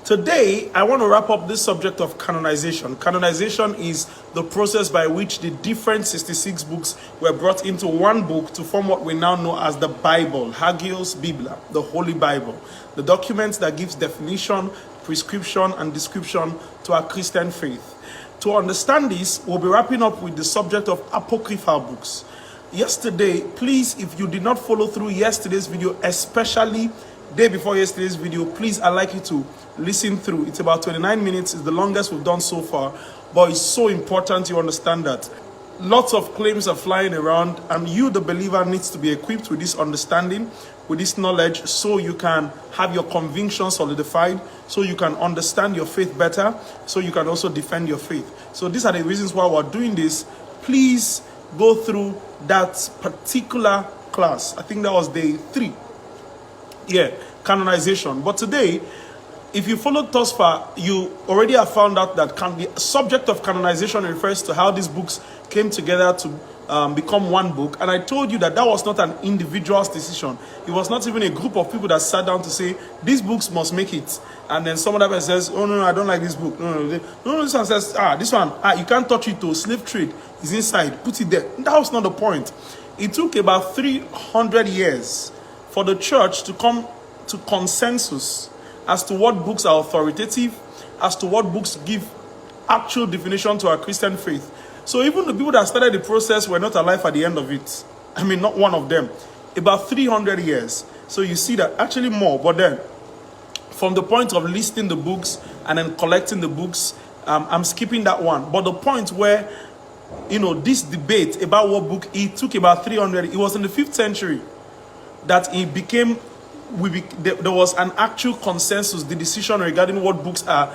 Today, I want to wrap up this subject of canonization. Canonization is the process by which the different 66 books were brought into one book to form what we now know as the Bible, Hagios Biblia, the Holy Bible, the document that gives definition, prescription, and description to our Christian faith. To understand this, we'll be wrapping up with the subject of Apocryphal Books. Yesterday, please, if you did not follow through yesterday's video, especially day before yesterday's video, please, I'd like you to listen through. It's about 29 minutes. It's the longest we've done so far, but it's so important you understand that lots of claims are flying around, and you, the believer, needs to be equipped with this understanding, with this knowledge, so you can have your convictions solidified, so you can understand your faith better, so you can also defend your faith. So these are the reasons why we're doing this. Please go through that particular class. I think that was day 3. Yeah, canonization. But today, if you followed thus far, you already have found out that the subject of canonization refers to how these books came together to become one book. And I told you that that was not an individual's decision. It was not even a group of people that sat down to say, these books must make it. And then some other person says, oh, no, I don't like this book. No, this one says, this one, you can't touch it to slave trade. It's inside. Put it there. That was not the point. It took about 300 years for the church to come to consensus as to what books are authoritative, as to what books give actual definition to our Christian faith. So even the people that started the process were not alive at the end of it. I mean, not one of them. About 300 years. So you see that, actually more. But then, from the point of listing the books and then collecting the books, I'm skipping that one. But the point where, this debate about what book, it took about 300, it was in the 5th century that it became, there was an actual consensus, the decision regarding what books are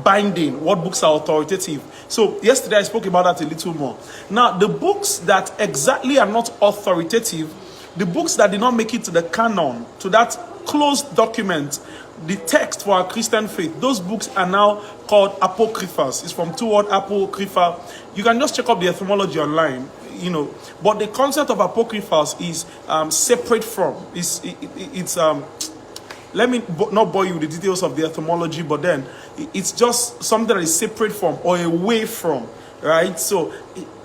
binding, what books are authoritative. So yesterday I spoke about that a little more. Now, the books that exactly are not authoritative, the books that did not make it to the canon, to that closed document, the text for our Christian faith, those books are now called apocryphals. It's from 2 words, apocryphal. You can just check up the etymology online. But the concept of apocryphals is separate from. Let me not bore you with the details of the etymology, but then it's just something that is separate from or away from, right? So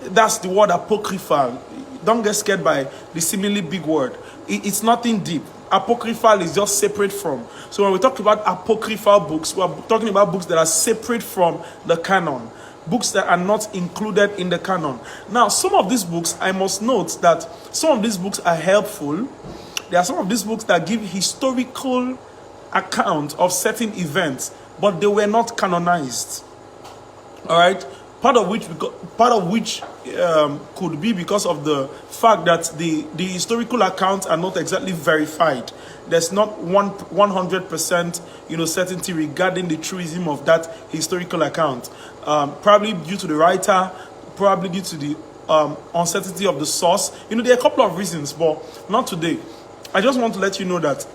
that's the word apocryphal. Don't get scared by the seemingly big word. It's nothing deep. Apocryphal is just separate from. So when we talk about apocryphal books, we're talking about books that are separate from the canon. Books that are not included in the canon. Now, some of these books, I must note that some of these books are helpful. There are some of these books that give historical account of certain events, but they were not canonized. All right? Part of which could be because of the fact that the historical accounts are not exactly verified. There's not 100% certainty regarding the truism of that historical account. Probably due to the writer, probably due to the uncertainty of the source. There are a couple of reasons, but not today. I just want to let you know that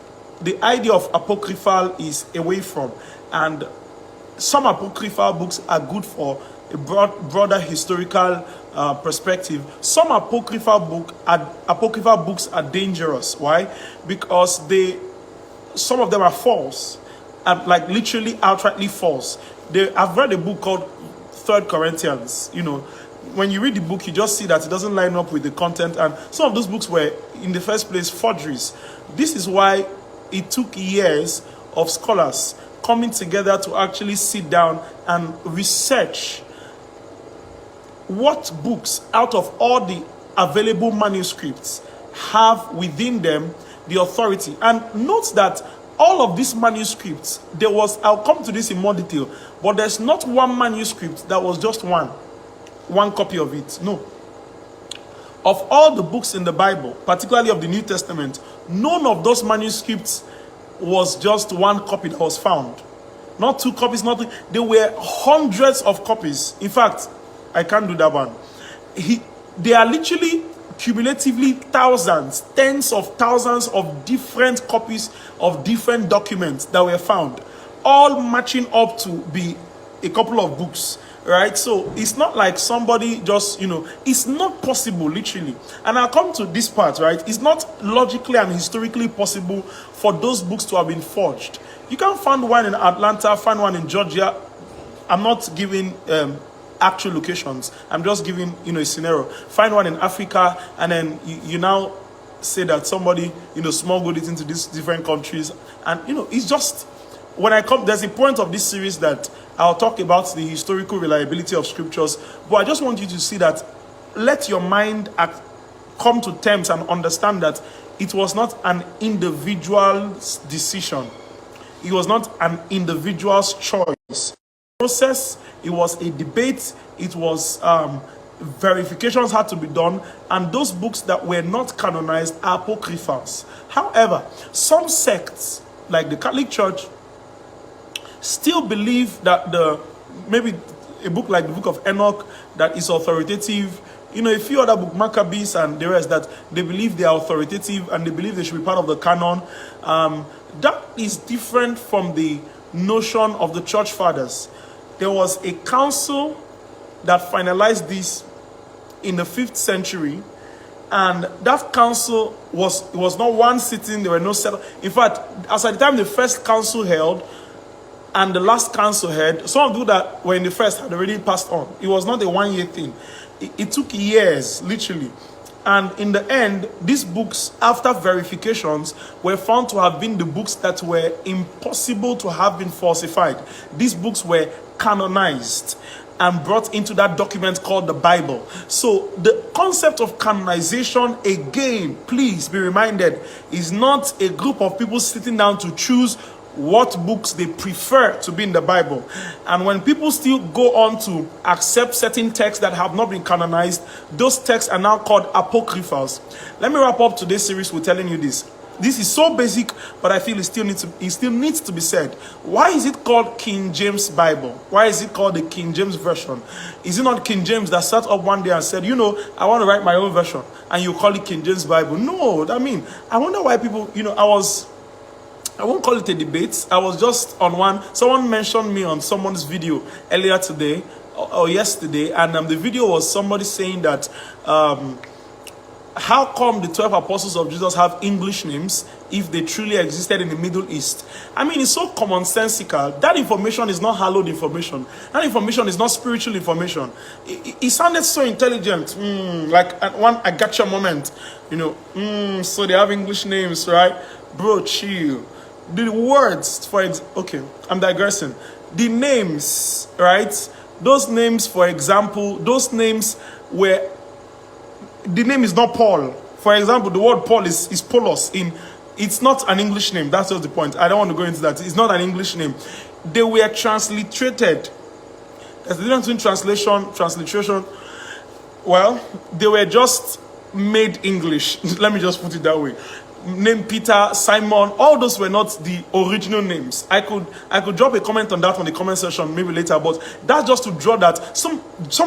the idea of apocryphal is away from, and some apocryphal books are good for a broader historical perspective. Some apocryphal books are dangerous. Why? Because some of them are false, and like literally outrightly false. I've read a book called 3 Corinthians. When you read the book, you just see that it doesn't line up with the content, and some of those books were in the first place forgeries. This is why it took years of scholars coming together to actually sit down and research what books out of all the available manuscripts have within them the authority. And note that all of these manuscripts, I'll come to this in more detail, but there's not one manuscript that was just one copy of it. No. Of all the books in the Bible, particularly of the New Testament, none of those manuscripts was just one copy that was found. Not 2 copies, nothing. There were hundreds of copies. In fact, I can't do that one. They are literally cumulatively thousands, tens of thousands of different copies of different documents that were found, all matching up to be a couple of books, right? So it's not like somebody just, it's not possible, literally. And I'll come to this part, right? It's not logically and historically possible for those books to have been forged. You can't find one in Atlanta, find one in Georgia. I'm not giving actual locations. I'm just giving, a scenario. Find one in Africa, and then you now say that somebody, smuggled it into these different countries. And, it's just, when I come, there's a point of this series that I'll talk about the historical reliability of scriptures. But I just want you to see that, let your mind come to terms and understand that it was not an individual's decision. It was not an individual's choice. Process, it was a debate, it was verifications had to be done, and those books that were not canonized are apocryphals. However, some sects, like the Catholic Church, still believe that maybe a book like the book of Enoch that is authoritative, a few other books, Maccabees and the rest, that they believe they are authoritative and they believe they should be part of the canon. That is different from the notion of the church fathers. There was a council that finalized this in the 5th century, and that council was not one sitting. There were no set. In fact, as at the time the first council held and the last council held, some of you that were in the first had already passed on. It was not a one-year thing. It took years, literally. And in the end, these books, after verifications, were found to have been the books that were impossible to have been falsified. These books were canonized and brought into that document called the Bible. So the concept of canonization, again, please be reminded, is not a group of people sitting down to choose what books they prefer to be in the Bible. And when people still go on to accept certain texts that have not been canonized, those texts are now called apocryphals. Let me wrap up today's series with telling you this. This is so basic, but I feel it still needs to be said. Why is it called King James Bible? Why is it called the King James Version? Is it not King James that sat up one day and said, I want to write my own version, and you call it King James Bible? No, I wonder why people, I won't call it a debate. I was just on one. Someone mentioned me on someone's video earlier today or yesterday, and the video was somebody saying that how come the 12 apostles of Jesus have English names if they truly existed in the Middle East? It's so commonsensical. That information is not hallowed information. That information is not spiritual information. It sounded so intelligent, like at one I gotcha moment, so they have English names, right? Bro, chill. The words, okay, I'm digressing. The names, right? Those names, for example, those names were, the name is not Paul. For example, the word Paul is Paulos. It's not an English name. That's just the point. I don't want to go into that. It's not an English name. They were transliterated. There's a difference between transliteration. Well, they were just made English. Let me just put it that way. Name Peter, Simon, all those were not the original names. I could drop a comment on that on the comment section maybe later, but that's just to draw that some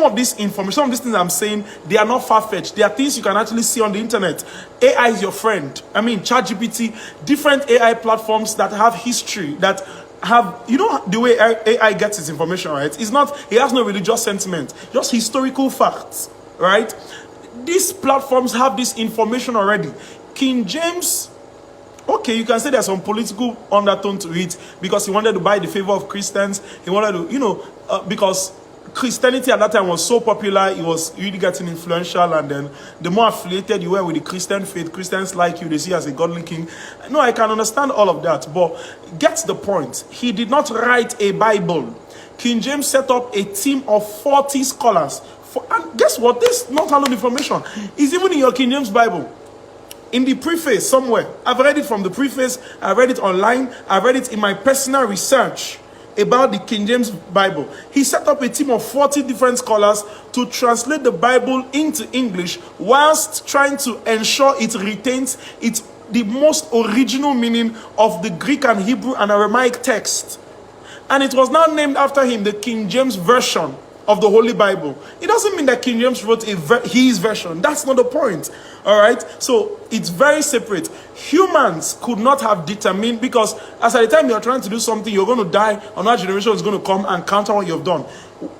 of this information, some of these things I'm saying, they are not far-fetched. They are things you can actually see on the internet. AI is your friend. ChatGPT, different AI platforms that have history, that have, the way AI gets its information, right? It has no religious sentiment, just historical facts, right? These platforms have this information already. King James, okay, you can say there's some political undertone to it because he wanted to buy the favor of Christians. He wanted to, because Christianity at that time was so popular, it was really getting influential, and then the more affiliated you were with the Christian faith, Christians like you, they see you as a godly king. No, I can understand all of that, but get the point. He did not write a Bible. King James set up a team of 40 scholars. And guess what? This is not hallowed information. It's even in your King James Bible. In the preface somewhere. I've read it from the preface. I've read it online. I've read it in my personal research about the King James Bible. He set up a team of 40 different scholars to translate the Bible into English whilst trying to ensure it retains the most original meaning of the Greek and Hebrew and Aramaic text. And it was now named after him, the King James Version of the Holy Bible. It doesn't mean that King James wrote his version. That's not the point. All right? So it's very separate. Humans could not have determined, because as at the time you're trying to do something, you're going to die, another generation is going to come and counter what you've done.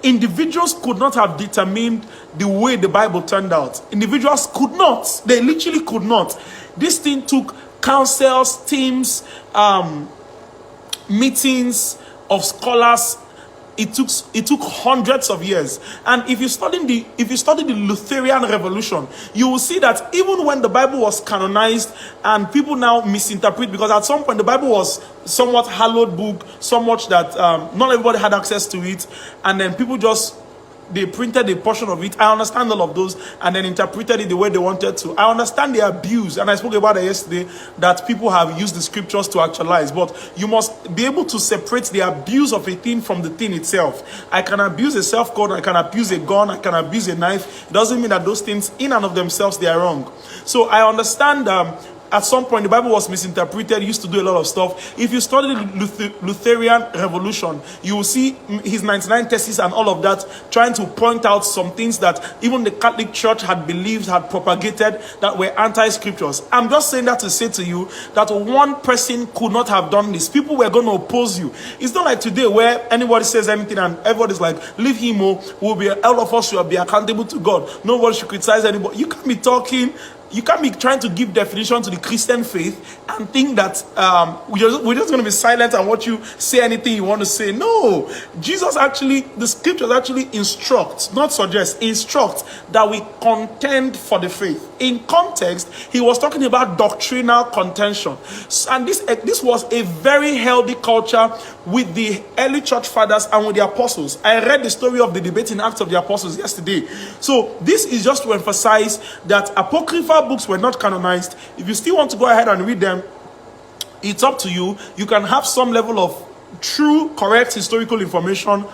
Individuals could not have determined the way the Bible turned out. Individuals could not. They literally could not. This thing took councils, teams, meetings of scholars. It took hundreds of years. And if you study the Lutheran Revolution, you will see that even when the Bible was canonized and people now misinterpret, because at some point the Bible was somewhat hallowed book, so much that not everybody had access to it, and then people just they printed a portion of it. I understand all of those and then interpreted it the way they wanted to. I understand the abuse, and I spoke about it yesterday, that people have used the scriptures to actualize, but you must be able to separate the abuse of a thing from the thing itself. I can abuse a self gun, I can abuse a gun, I can abuse a knife. It doesn't mean that those things in and of themselves they are wrong. So I understand at some point the Bible was misinterpreted, used to do a lot of stuff. If you study the Lutheran Revolution, you will see his 99 Theses and all of that, trying to point out some things that even the Catholic Church had believed, had propagated, that were anti-scriptures. I'm just saying that to say to you that one person could not have done this. People were going to oppose you. It's not like today where anybody says anything and everybody's like, leave him, all of us will be accountable to God. Nobody should criticize anybody. You can't be talking. You can't be trying to give definition to the Christian faith and think that we're just going to be silent and watch you say anything you want to say. No. Jesus actually, the scriptures actually instruct, not suggest, instruct that we contend for the faith. In context, he was talking about doctrinal contention. And this was a very healthy culture with the early church fathers and with the apostles. I read the story of the debate in Acts of the Apostles yesterday. So this is just to emphasize that apocryphal books were not canonized. If you still want to go ahead and read them, it's up to you. You can have some level of true, correct historical information,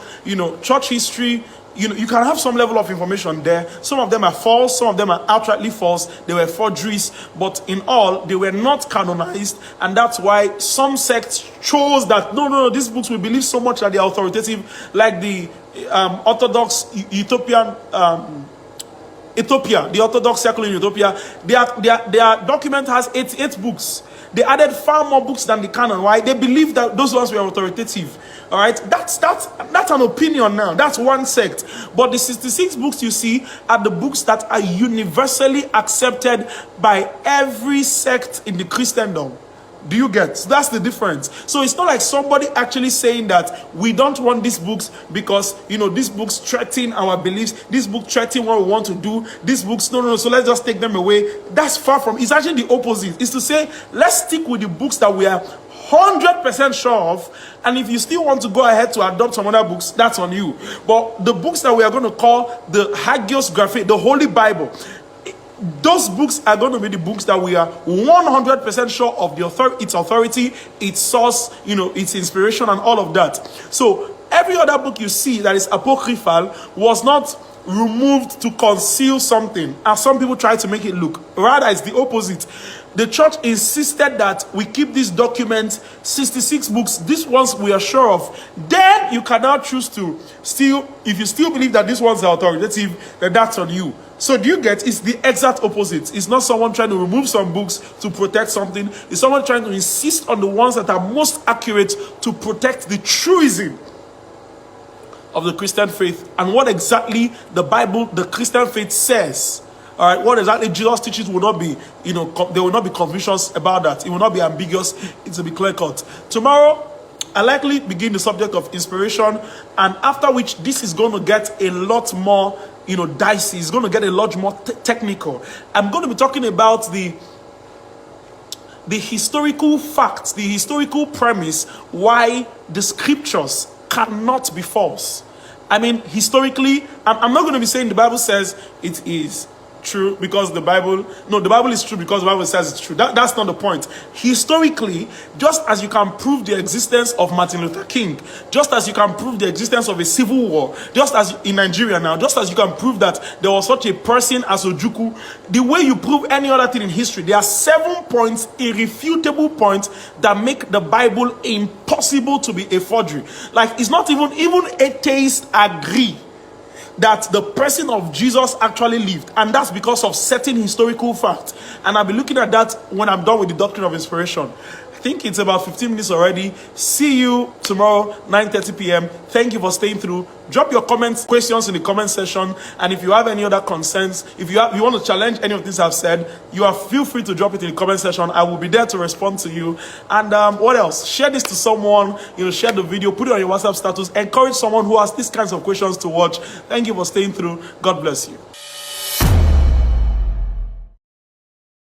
church history. You can have some level of information there. Some of them are false, some of them are outrightly false. They were forgeries, but in all, they were not canonized, and that's why some sects chose that, no, these books we believe so much that they are authoritative, like the Orthodox Ethiopian, the Orthodox Circle in Ethiopia. Their document has 88 books. They added far more books than the canon. Why? They believe that those ones were authoritative. All right, that's an opinion now. That's one sect. But the 66 books you see are the books that are universally accepted by every sect in the Christendom. Do you get? So that's the difference. So it's not like somebody actually saying that we don't want these books because, these books threaten our beliefs. This book threaten what we want to do. These books, no, so let's just take them away. That's far from, it's actually the opposite. It's to say, let's stick with the books that we are 100% sure of, and if you still want to go ahead to adopt some other books, that's on you. But the books that we are going to call the Hagios Graphe, the Holy Bible, those books are going to be the books that we are 100% sure of its authority, its source, its inspiration and all of that. So every other book you see that is apocryphal was not removed to conceal something, as some people try to make it look. Rather, it's the opposite. The church insisted that we keep these documents, 66 books, these ones we are sure of. Then you can now choose to if you still believe that these ones are authoritative, then that's on you. So do you get? It's the exact opposite. It's not someone trying to remove some books to protect something. It's someone trying to insist on the ones that are most accurate to protect the truism of the Christian faith and what exactly the Bible, the Christian faith says. All right, what exactly Jesus teaches will not be, there will not be confusions about that. It will not be ambiguous. It will be clear cut. Tomorrow, I likely begin the subject of inspiration, and after which this is going to get a lot more, dicey. It's going to get a lot more technical. I'm going to be talking about the historical facts, the historical premise why the scriptures cannot be false. I mean, historically, I'm not going to be saying the Bible says it is true because the Bible is true because the Bible says it's true. That's not the point. Historically, just as you can prove the existence of Martin Luther King, just as you can prove the existence of a civil war, just as in Nigeria now, just as you can prove that there was such a person as Ojukwu, the way you prove any other thing in history, there are 7 points, irrefutable points, that make the Bible impossible to be a forgery. Like, it's not even atheists agree that the person of Jesus actually lived, and that's because of certain historical facts. And I'll be looking at that when I'm done with the doctrine of inspiration. think it's about 15 minutes already. See you tomorrow, 9:30 p.m. Thank you for staying through. Drop your comments, questions in the comment section. And if you have any other concerns, if you want to challenge any of things I've said, feel free to drop it in the comment section. I will be there to respond to you. And what else? Share this to someone. Share the video, put it on your WhatsApp status. Encourage someone who has these kinds of questions to watch. Thank you for staying through. God bless you.